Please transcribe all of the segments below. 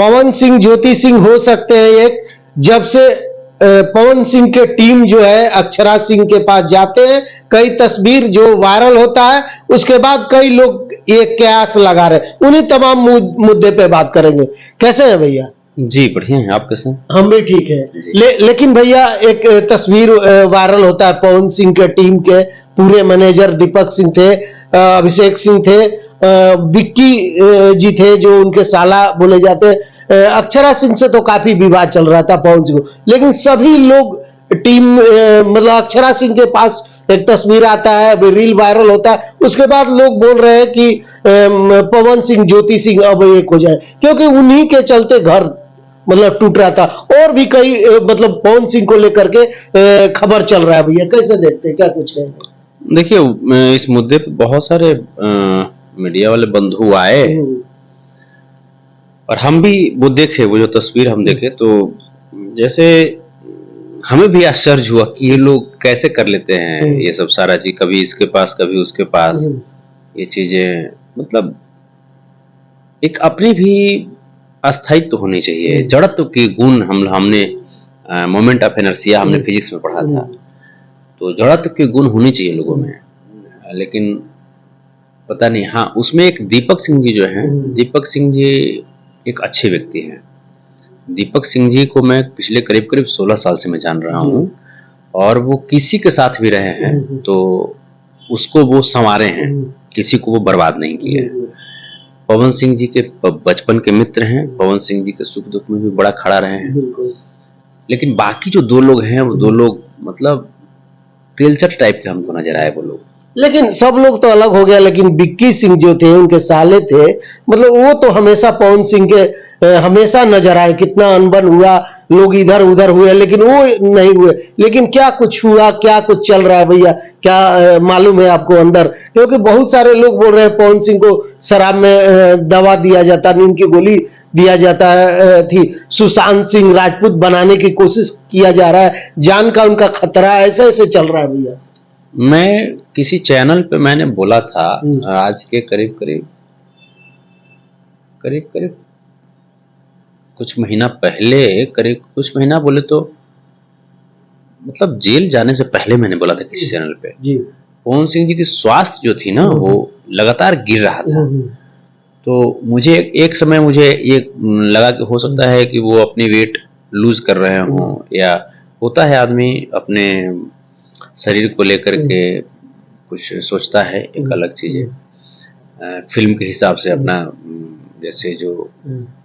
पवन सिंह ज्योति सिंह हो सकते हैं एक, जब से पवन सिंह के टीम जो है अक्षरा सिंह के पास जाते हैं, कई तस्वीर जो वायरल होता है, उसके बाद कई लोग ये कयास लगा रहे, उन्हीं तमाम मुद्दे पे बात करेंगे। कैसे हैं भैया? जी बढ़िया है, आप कैसे हैं? हम भी ठीक है। लेकिन भैया एक तस्वीर वायरल होता है, पवन सिंह के टीम के पूरे मैनेजर दीपक सिंह थे, अभिषेक सिंह थे, विक्की जी थे जो उनके साला बोले जाते, अक्षरा सिंह से तो काफी विवाद चल रहा था पवन सिंह को, लेकिन सभी लोग टीम मतलब अक्षरा सिंह के पास एक तस्वीर आता है, रील वायरल होता है, उसके बाद लोग बोल रहे हैं कि पवन सिंह ज्योति सिंह अब एक हो जाए, क्योंकि उन्हीं के चलते घर मतलब टूट रहा था। और भी कई मतलब पवन सिंह को लेकर के खबर चल रहा है। भैया कैसे देखते हैं, क्या कुछ है? देखिए, इस मुद्दे पे बहुत सारे मीडिया वाले बंधु आए और हम भी वो देखे, वो जो तस्वीर हम देखे तो जैसे हमें भी आश्चर्य हुआ कि ये लोग कैसे कर लेते हैं ये सब सारा चीज, कभी इसके पास कभी उसके पास, ये चीजें मतलब एक अपनी भी अस्थायित्व तो होनी चाहिए, जड़त्व की गुण हमने मोमेंट ऑफ इनर्शिया हमने फिजिक्स में पढ़ा था, तो जड़त्व के गुण होनी चाहिए लोगों में। लेकिन पता नहीं, हाँ उसमें एक दीपक सिंह जी जो हैं, दीपक सिंह जी एक अच्छे व्यक्ति हैं। दीपक सिंह जी को मैं पिछले करीब करीब 16 साल से मैं जान रहा हूँ, और वो किसी के साथ भी रहे हैं तो उसको वो संवारे हैं, किसी को वो बर्बाद नहीं किए। पवन सिंह जी के बचपन के मित्र हैं, पवन सिंह जी के सुख दुख में भी बड़ा खड़ा रहे हैं। लेकिन बाकी जो दो लोग हैं वो दो लोग मतलब तेलचट टाइप के हमको नजर आए वो लोग। लेकिन सब लोग तो अलग हो गया, लेकिन विक्की सिंह जो थे उनके साले थे, मतलब वो तो हमेशा पवन सिंह के हमेशा नजर आए, कितना अनबन हुआ, लोग इधर उधर हुए, लेकिन वो नहीं हुए। लेकिन क्या कुछ हुआ, क्या कुछ चल रहा है भैया, क्या मालूम है आपको अंदर? क्योंकि बहुत सारे लोग बोल रहे हैं पवन सिंह को शराब में दवा दिया जाता, नींद की गोली दिया जाता थी, सुशांत सिंह राजपूत बनाने की कोशिश किया जा रहा है, जान का उनका खतरा, ऐसे ऐसे चल रहा है भैया। मैं किसी चैनल पे मैंने बोला था आज के करीब करीब कुछ महीना पहले, करीब कुछ महीना बोले तो मतलब जेल जाने से पहले मैंने बोला था किसी चैनल पे, पवन सिंह जी की स्वास्थ्य जो थी ना वो लगातार गिर रहा था। तो मुझे एक समय मुझे ये लगा कि हो सकता है कि वो अपनी वेट लूज कर रहे हों, या होता है आदमी अपने शरीर को लेकर के कुछ सोचता है, एक अलग चीज है, फिल्म के हिसाब से अपना जैसे जो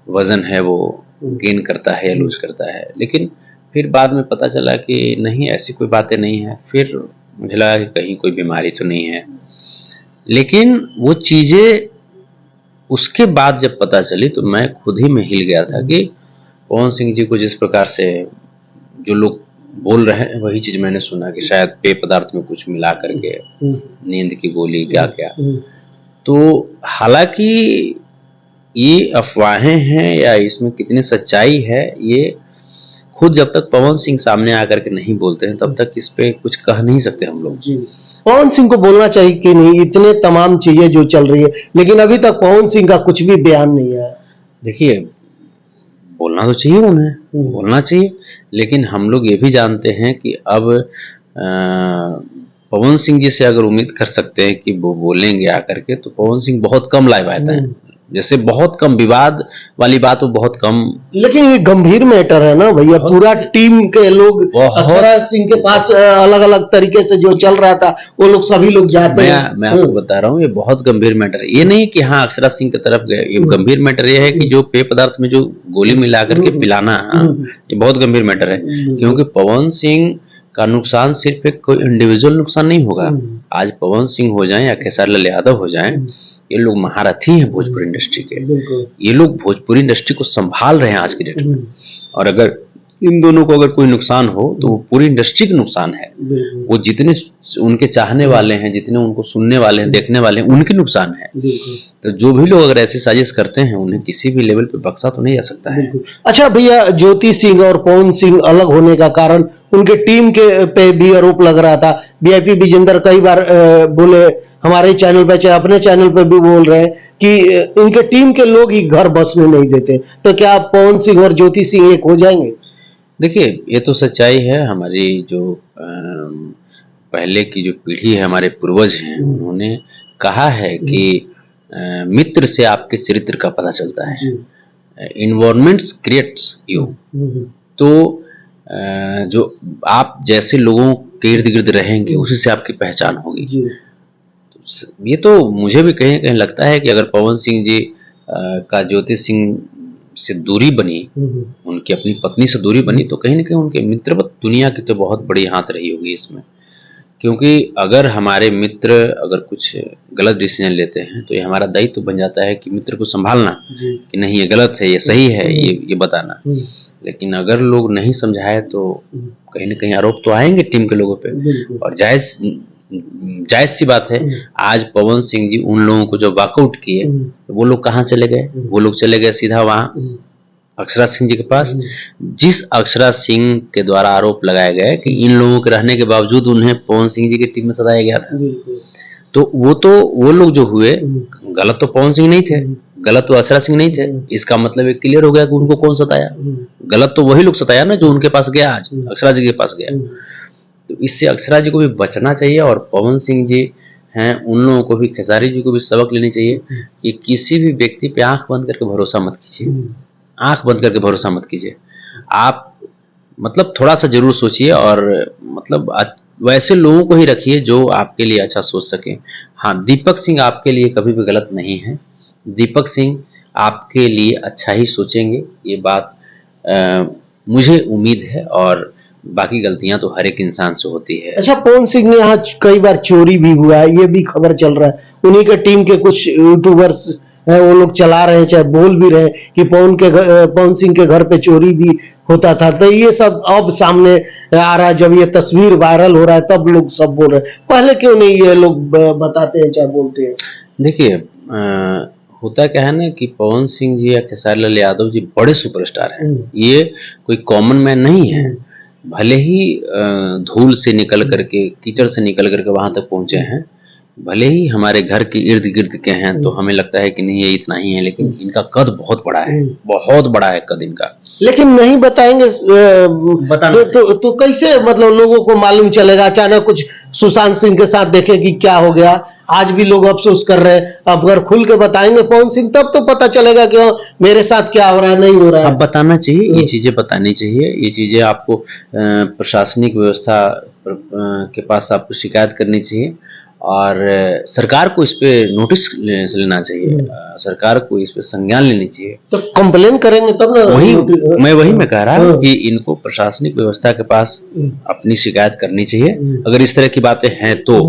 वजन है वो गेन करता है या लूज करता है। लेकिन फिर बाद में पता चला कि नहीं, ऐसी कोई बातें नहीं है। फिर मुझे लगा कि कहीं कोई बीमारी तो नहीं है, लेकिन वो चीजें उसके बाद जब पता चली तो मैं खुद ही में हिल गया था कि पवन सिंह जी को जिस प्रकार से जो लोग बोल रहे हैं वही चीज मैंने सुना कि शायद पेय पदार्थ में कुछ मिला करके नींद की गोली क्या क्या। तो हालांकि ये अफवाहें हैं या इसमें कितनी सच्चाई है, ये खुद जब तक पवन सिंह सामने आकर के नहीं बोलते हैं तब तक इस पे कुछ कह नहीं सकते हम लोग। पवन सिंह को बोलना चाहिए कि नहीं, इतने तमाम चीजें जो चल रही है, लेकिन अभी तक पवन सिंह का कुछ भी बयान नहीं है। देखिए, बोलना तो चाहिए उन्हें, बोलना चाहिए, लेकिन हम लोग ये भी जानते हैं कि अब पवन सिंह जी से अगर उम्मीद कर सकते हैं कि वो बोलेंगे आकर के, तो पवन सिंह बहुत कम लाइव आते हैं, जैसे बहुत कम विवाद वाली बात वो बहुत कम। लेकिन ये गंभीर मैटर है ना भैया, पूरा टीम के लोग अक्षरा सिंह के पास अलग अलग तरीके से जो चल रहा था वो लोग सभी लोग जाते हैं। मैं आपको बता रहा हूँ ये बहुत गंभीर मैटर है, ये नहीं कि हाँ अक्षरा सिंह की तरफ गए, ये गंभीर मैटर ये है कि जो पेय पदार्थ में जो गोली मिला करके पिलाना, ये बहुत गंभीर मैटर है। क्योंकि पवन सिंह का नुकसान सिर्फ एक कोई इंडिविजुअल नुकसान नहीं होगा। आज पवन सिंह हो जाए या खेसारी लाल यादव हो जाए, ये लोग महारथी हैं भोजपुरी इंडस्ट्री के, ये लोग भोजपुरी इंडस्ट्री को संभाल रहे हैं आज की डेट में। और अगर इन दोनों को अगर कोई नुकसान हो तो वो पूरी इंडस्ट्री का नुकसान है। वो जितने उनके चाहने वाले हैं, जितने उनको सुनने वाले हैं, देखने वाले हैं, उनके नुकसान है। तो जो भी लोग अगर ऐसी साजिश करते हैं उन्हें किसी भी लेवल पे बख्शा तो नहीं जा सकता है। अच्छा भैया, ज्योति सिंह और पवन सिंह अलग होने का कारण उनके टीम के पे भी आरोप लग रहा था। वीआईपी विजेंदर कई बार बोले, हमारे चैनल पे चाहे अपने चैनल पे भी बोल रहे हैं कि इनके टीम के लोग ही घर बसने नहीं देते। तो क्या पवन सिंह और ज्योति सिंह एक हो जाएंगे? देखिए, ये तो सच्चाई है। हमारी जो पहले की जो पीढ़ी है, हमारे पूर्वज हैं, उन्होंने कहा है कि मित्र से आपके चरित्र का पता चलता है। Environments creates you. तो जो आप जैसे लोगों के इर्द गिर्द रहेंगे उसी से आपकी पहचान होगी। ये तो मुझे भी कहीं कहीं लगता है कि अगर पवन सिंह जी का ज्योति सिंह से दूरी बनी, उनकी अपनी पत्नी से दूरी बनी, तो कहीं ना कहीं उनके मित्रवत दुनिया की तो बहुत बड़ी हाथ रही होगी इसमें। क्योंकि अगर हमारे मित्र अगर कुछ गलत डिसीजन लेते हैं तो ये हमारा दायित्व तो बन जाता है कि मित्र को संभालना, कि नहीं ये गलत है, ये सही है, ये बताना। लेकिन अगर लोग नहीं समझाए तो कहीं ना कहीं आरोप तो आएंगे टीम के लोगों पे। और जायज सी बात है। आज पवन सिंह जी उन लोगों को जब वॉकआउट किए तो वो लोग कहाँ चले गए? वो लोग चले गए सीधा वहां अक्षरा सिंह जी के पास, जिस अक्षरा सिंह के द्वारा आरोप लगाया गया कि इन लोगों के रहने के बावजूद उन्हें पवन सिंह जी की टीम में सताया गया था। तो वो लोग जो हुए, गलत तो पवन सिंह नहीं थे, गलत तो अक्षरा सिंह नहीं थे। इसका मतलब एक क्लियर हो गया कि उनको कौन सताया। गलत तो वही लोग सताया ना जो उनके पास गया, आज अक्षरा जी के पास गया। तो इससे अक्षरा जी को भी बचना चाहिए और पवन सिंह जी हैं, उन लोगों को भी, खेसारी जी को भी सबक लेनी चाहिए कि किसी भी व्यक्ति पे आंख बंद करके भरोसा मत कीजिए। आंख बंद करके भरोसा मत कीजिए। आप मतलब थोड़ा सा जरूर सोचिए और मतलब वैसे लोगों को ही रखिए जो आपके लिए अच्छा सोच सके। हाँ, दीपक सिंह आपके लिए कभी भी गलत नहीं है। दीपक सिंह आपके लिए अच्छा ही सोचेंगे, ये बात मुझे उम्मीद है। और बाकी गलतियां तो हर एक इंसान से होती है। अच्छा, पवन सिंह ने यहाँ कई बार चोरी भी हुआ है, ये भी खबर चल रहा है। उन्हीं के टीम के कुछ यूट्यूबर्स है, वो लोग चला रहे हैं, चाहे बोल भी रहे कि पवन सिंह के घर पे चोरी भी होता था। तो ये सब अब सामने आ रहा है। जब ये तस्वीर वायरल हो रहा है तब लोग सब बोल रहे हैं। पहले क्यों नहीं ये लोग बताते हैं, चाहे बोलते हैं? देखिए, होता क्या है ना कि पवन सिंह जी या खेसारी लाल यादव जी बड़े सुपरस्टार हैं। ये कोई कॉमन मैन नहीं है। भले ही धूल से निकल करके, कीचड़ से निकल करके वहां तक पहुंचे हैं, भले ही हमारे घर के इर्द गिर्द के हैं, तो हमें लगता है कि नहीं ये इतना ही है, लेकिन इनका कद बहुत बड़ा है, बहुत बड़ा है कद इनका। लेकिन नहीं बताएंगे तो कैसे मतलब लोगों को मालूम चलेगा? अचानक कुछ सुशांत सिंह के साथ देखे कि क्या हो गया, आज भी लोग अफसोस कर रहे हैं। अब अगर खुल के बताएंगे पवन सिंह तब तो पता चलेगा कि मेरे साथ क्या हो रहा है, नहीं हो रहा है। अब बताना चाहिए, ये चीजें बतानी चाहिए। ये चीजें आपको प्रशासनिक व्यवस्था के पास आपको शिकायत करनी चाहिए और सरकार को इस पे नोटिस लेना चाहिए। सरकार को इस पे संज्ञान लेनी चाहिए। तो कंप्लेन करेंगे तब ना। वही मैं कह रहा हूँ कि इनको प्रशासनिक व्यवस्था के पास अपनी शिकायत करनी चाहिए अगर इस तरह की बातें हैं तो।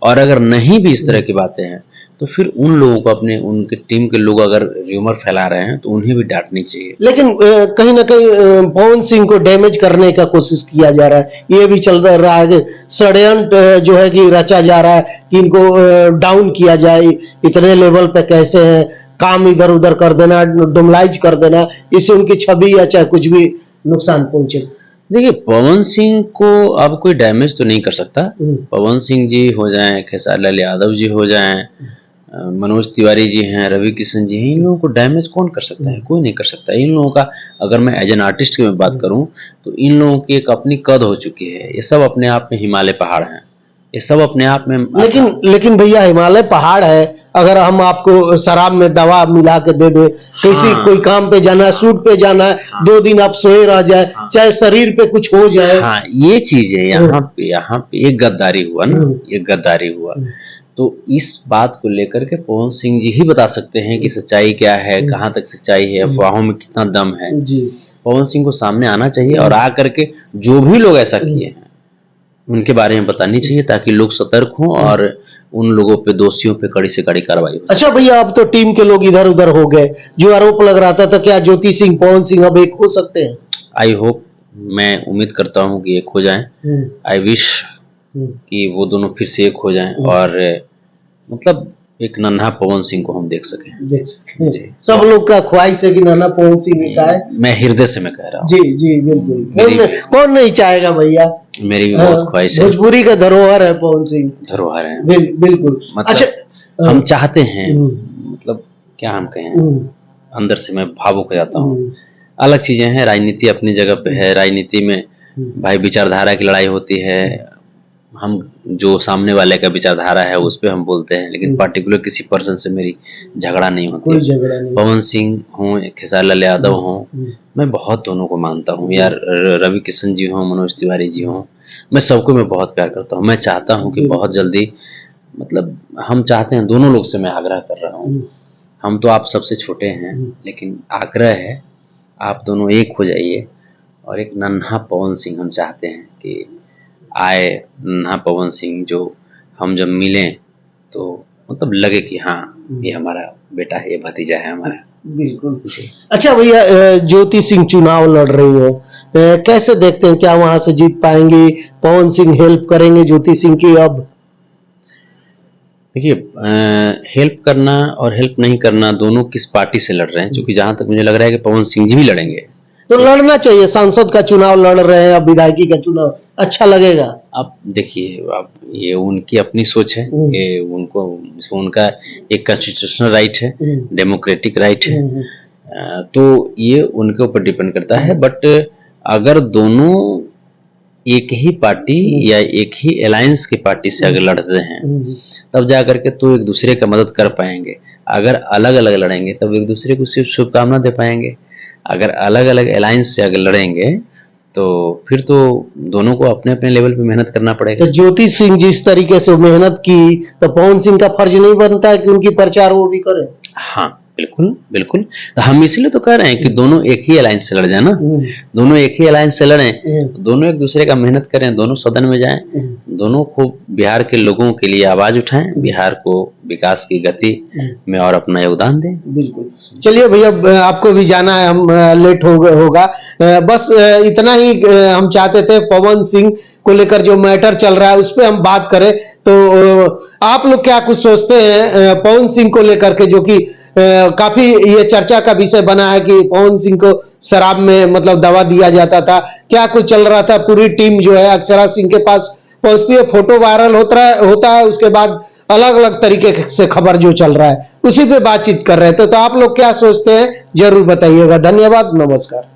और अगर नहीं भी इस तरह की बातें हैं तो फिर उन लोगों को, अपने उनके टीम के लोग अगर र्यूमर फैला रहे हैं तो उन्हें भी डांटनी चाहिए। लेकिन कहीं ना कहीं पवन सिंह को डैमेज करने का कोशिश किया जा रहा है। ये भी चल रहा है, षड्यंत्र जो है कि रचा जा रहा है कि इनको डाउन किया जाए, इतने लेवल पे कैसे हैं, काम इधर उधर कर देना, डोमलाइज कर देना, इससे उनकी छवि या चाहे कुछ भी नुकसान पहुंचे। देखिए, पवन सिंह को अब कोई डैमेज तो नहीं कर सकता। पवन सिंह जी हो जाएं, खेसारी लाल यादव जी हो जाएं, मनोज तिवारी जी हैं, रवि किशन जी हैं, इन लोगों को डैमेज कौन कर सकता है? कोई नहीं कर सकता। इन लोगों का, अगर मैं एज एन आर्टिस्ट की मैं बात करूं तो इन लोगों की एक अपनी कद हो चुकी है। ये सब अपने आप में हिमालय पहाड़ हैं, ये सब अपने आप में। लेकिन भैया, हिमालय पहाड़ है, अगर हम आपको शराब में दवा मिला के दे दे, किसी कोई काम पे जाना है, शूट पे जाना है, 2 दिन आप सोए रह जाए, चाहे शरीर पे कुछ हो जाए। हाँ, ये चीज है। यहाँ पे एक गद्दारी हुआ ना, ये गद्दारी हुआ। तो इस बात को लेकर के पवन सिंह जी ही बता सकते हैं कि सच्चाई क्या है, कहाँ तक सच्चाई है, अफवाहों में कितना दम है। पवन सिंह को सामने आना चाहिए और आ करके जो भी लोग ऐसा किए हैं उनके बारे में बतानी चाहिए, ताकि लोग सतर्क हों और उन लोगों पे, दोषियों पे कड़ी से कड़ी कार्रवाई हो। अच्छा भैया, अब तो टीम के लोग इधर उधर हो गए, जो आरोप लग रहा था, तो क्या ज्योति सिंह, पवन सिंह अब एक हो सकते हैं? आई होप मैं उम्मीद करता हूँ कि एक हो जाएं। आई विश कि वो दोनों फिर से एक हो जाएं और मतलब एक नन्हा पवन सिंह को हम देख सकें। जी, सब लोग का ख्वाहिश है कि नन्हा पवन सिंह का है। मैं हृदय से मैं कह रहा हूँ। जी जी बिल्कुल, कौन नहीं चाहेगा भैया। मेरी भी बहुत ख्वाहिश है। भोजपुरी का धरोहर है पवन सिंह, धरोहर है बिल्कुल। मतलब अच्छा, हम चाहते हैं, मतलब क्या हम कहें, अंदर से मैं भावुक हो जाता हूँ। अलग चीजें हैं, राजनीति अपनी जगह पे है, राजनीति में भाई विचारधारा की लड़ाई होती है, हम जो सामने वाले का विचारधारा है उस पर हम बोलते हैं, लेकिन पर्टिकुलर किसी पर्सन से मेरी झगड़ा नहीं होती। कोई झगड़ा नहीं। पवन सिंह हों, खेसारी लाल यादव हों, मैं बहुत दोनों को मानता हूँ यार, रवि किशन जी हों, मनोज तिवारी जी हों, मैं सबको मैं बहुत प्यार करता हूँ। मैं चाहता हूँ कि बहुत जल्दी, मतलब हम चाहते हैं, दोनों लोग से मैं आग्रह कर रहा हूँ, हम तो आप सबसे छोटे हैं, लेकिन आग्रह है आप दोनों एक हो जाइए और एक नन्हा पवन सिंह हम चाहते हैं कि आए। नन्हा पवन सिंह जो हम जब मिलें तो मतलब लगे कि हाँ ये हमारा बेटा है, ये भतीजा है हमारा। बिल्कुल। अच्छा भैया, ज्योति सिंह चुनाव लड़ रही है, कैसे देखते हैं, क्या वहां से जीत पाएंगी? पवन सिंह हेल्प करेंगे ज्योति सिंह की? अब देखिए, हेल्प करना और हेल्प नहीं करना दोनों किस पार्टी से लड़ रहे हैं, क्योंकि जहां तक मुझे लग रहा है कि पवन सिंह जी भी लड़ेंगे। तो लड़ना चाहिए, सांसद का चुनाव लड़ रहे हैं, अब विधायकी का चुनाव, अच्छा लगेगा। अब देखिए, अब ये उनकी अपनी सोच है, ये उनको, उनका एक कॉन्स्टिट्यूशनल राइट है, डेमोक्रेटिक राइट है, तो ये उनके ऊपर डिपेंड करता है। बट अगर दोनों एक ही पार्टी या एक ही अलायंस की पार्टी से अगर लड़ते हैं तब जा करके तो एक दूसरे का मदद कर पाएंगे। अगर अलग अलग लड़ेंगे तब एक दूसरे को सिर्फ शुभकामना दे पाएंगे। अगर अलग अलग अलायंस से अगर लड़ेंगे तो फिर तो दोनों को अपने अपने लेवल पे मेहनत करना पड़ेगा। तो ज्योति सिंह जिस तरीके से मेहनत की, तो पवन सिंह का फर्ज नहीं बनता है कि उनकी प्रचार वो भी करे? हाँ बिल्कुल बिल्कुल, तो हम इसलिए तो कह रहे हैं कि दोनों एक ही अलायंस से लड़ जाए ना, दोनों एक ही अलायंस से लड़ें, दोनों एक दूसरे का मेहनत करें, दोनों सदन में जाएं, दोनों को बिहार के लोगों के लिए आवाज उठाएं, बिहार को विकास की गति में और अपना योगदान दें। बिल्कुल। चलिए भैया, आपको भी जाना है, हम लेट होगा, बस इतना ही हम चाहते थे, पवन सिंह को लेकर जो मैटर चल रहा है उस पर हम बात करें। तो आप लोग क्या कुछ सोचते हैं पवन सिंह को लेकर के, जो कि काफी ये चर्चा का विषय बना है कि पवन सिंह को शराब में मतलब दवा दिया जाता था, क्या कुछ चल रहा था? पूरी टीम जो है अक्षरा सिंह के पास पहुंचती है, फोटो वायरल होता है, उसके बाद अलग अलग तरीके से खबर जो चल रहा है उसी पे बातचीत कर रहे थे। तो आप लोग क्या सोचते हैं जरूर बताइएगा। धन्यवाद, नमस्कार।